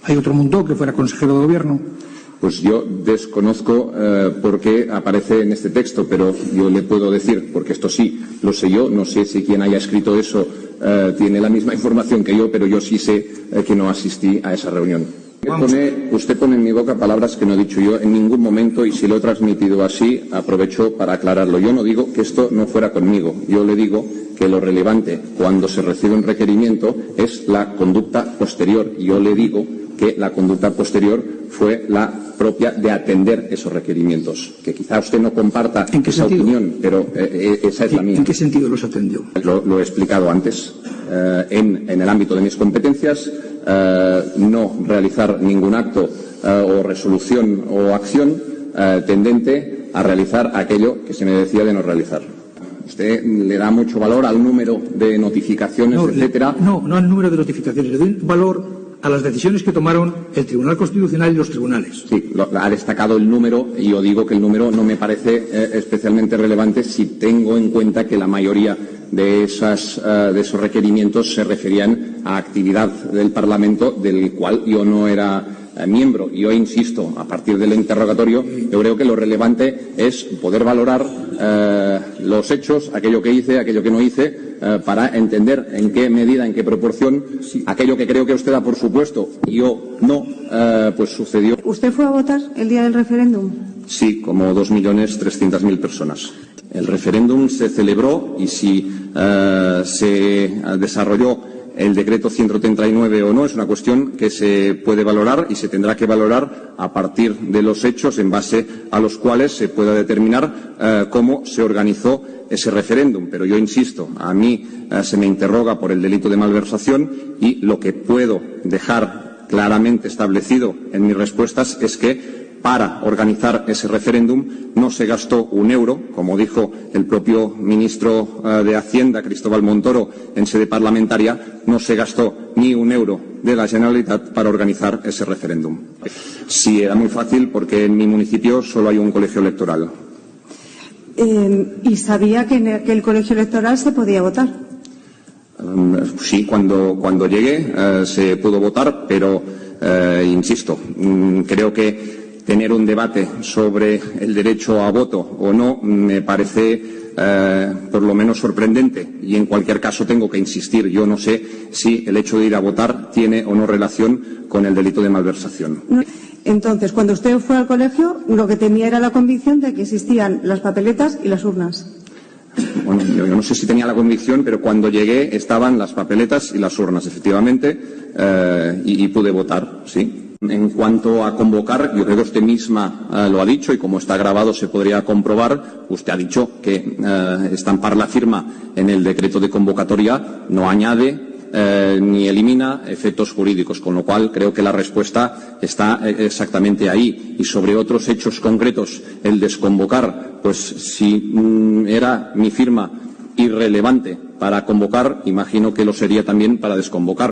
Hay otro Mundó que fuera consejero de gobierno. Pues yo desconozco por qué aparece en este texto, pero yo le puedo decir, porque esto sí lo sé yo, no sé si quien haya escrito eso tiene la misma información que yo, pero yo sí sé que no asistí a esa reunión. Usted pone en mi boca palabras que no he dicho yo en ningún momento, y si lo he transmitido así, aprovecho para aclararlo. Yo no digo que esto no fuera conmigo, yo le digo que lo relevante cuando se recibe un requerimiento es la conducta posterior. Yo le digo que la conducta posterior fue la propia de atender esos requerimientos. Que quizá usted no comparta esa opinión, pero esa es la mía. ¿En qué sentido los atendió? Lo he explicado antes. En el ámbito de mis competencias, no realizar ningún acto o resolución o acción tendente a realizar aquello que se me decía de no realizar. Usted le da mucho valor al número de notificaciones, etcétera. No al número de notificaciones. Le doy valor a las decisiones que tomaron el Tribunal Constitucional y los tribunales. Sí, ha destacado el número, y yo digo que el número no me parece especialmente relevante si tengo en cuenta que la mayoría de esos requerimientos se referían a actividad del Parlamento, del cual yo no era miembro. Yo insisto, a partir del interrogatorio, yo creo que lo relevante es poder valorar los hechos, aquello que hice, aquello que no hice, para entender en qué medida, en qué proporción, aquello que creo que usted da por supuesto y yo no, pues sucedió. ¿Usted fue a votar el día del referéndum? Sí, como 2.300.000 personas. El referéndum se celebró, y si se desarrolló el decreto 139 o no es una cuestión que se puede valorar, y se tendrá que valorar a partir de los hechos en base a los cuales se pueda determinar cómo se organizó ese referéndum. Pero yo insisto, a mí se me interroga por el delito de malversación, y lo que puedo dejar claramente establecido en mis respuestas es que para organizar ese referéndum no se gastó un euro, como dijo el propio ministro de Hacienda, Cristóbal Montoro, en sede parlamentaria. No se gastó ni un euro de la Generalitat para organizar ese referéndum. Sí, era muy fácil, porque en mi municipio solo hay un colegio electoral. ¿Y sabía que en aquel colegio electoral se podía votar? Sí, cuando llegué se pudo votar, pero insisto, creo que tener un debate sobre el derecho a voto o no me parece por lo menos sorprendente, y en cualquier caso tengo que insistir. Yo no sé si el hecho de ir a votar tiene o no relación con el delito de malversación. Entonces, cuando usted fue al colegio, lo que tenía era la convicción de que existían las papeletas y las urnas. Bueno, yo no sé si tenía la convicción, pero cuando llegué estaban las papeletas y las urnas, efectivamente, y pude votar, sí. En cuanto a convocar, yo creo que usted misma lo ha dicho, y como está grabado se podría comprobar. Usted ha dicho que estampar la firma en el decreto de convocatoria no añade ni elimina efectos jurídicos, con lo cual creo que la respuesta está exactamente ahí. Y sobre otros hechos concretos, el desconvocar, pues si era mi firma irrelevante para convocar, imagino que lo sería también para desconvocar.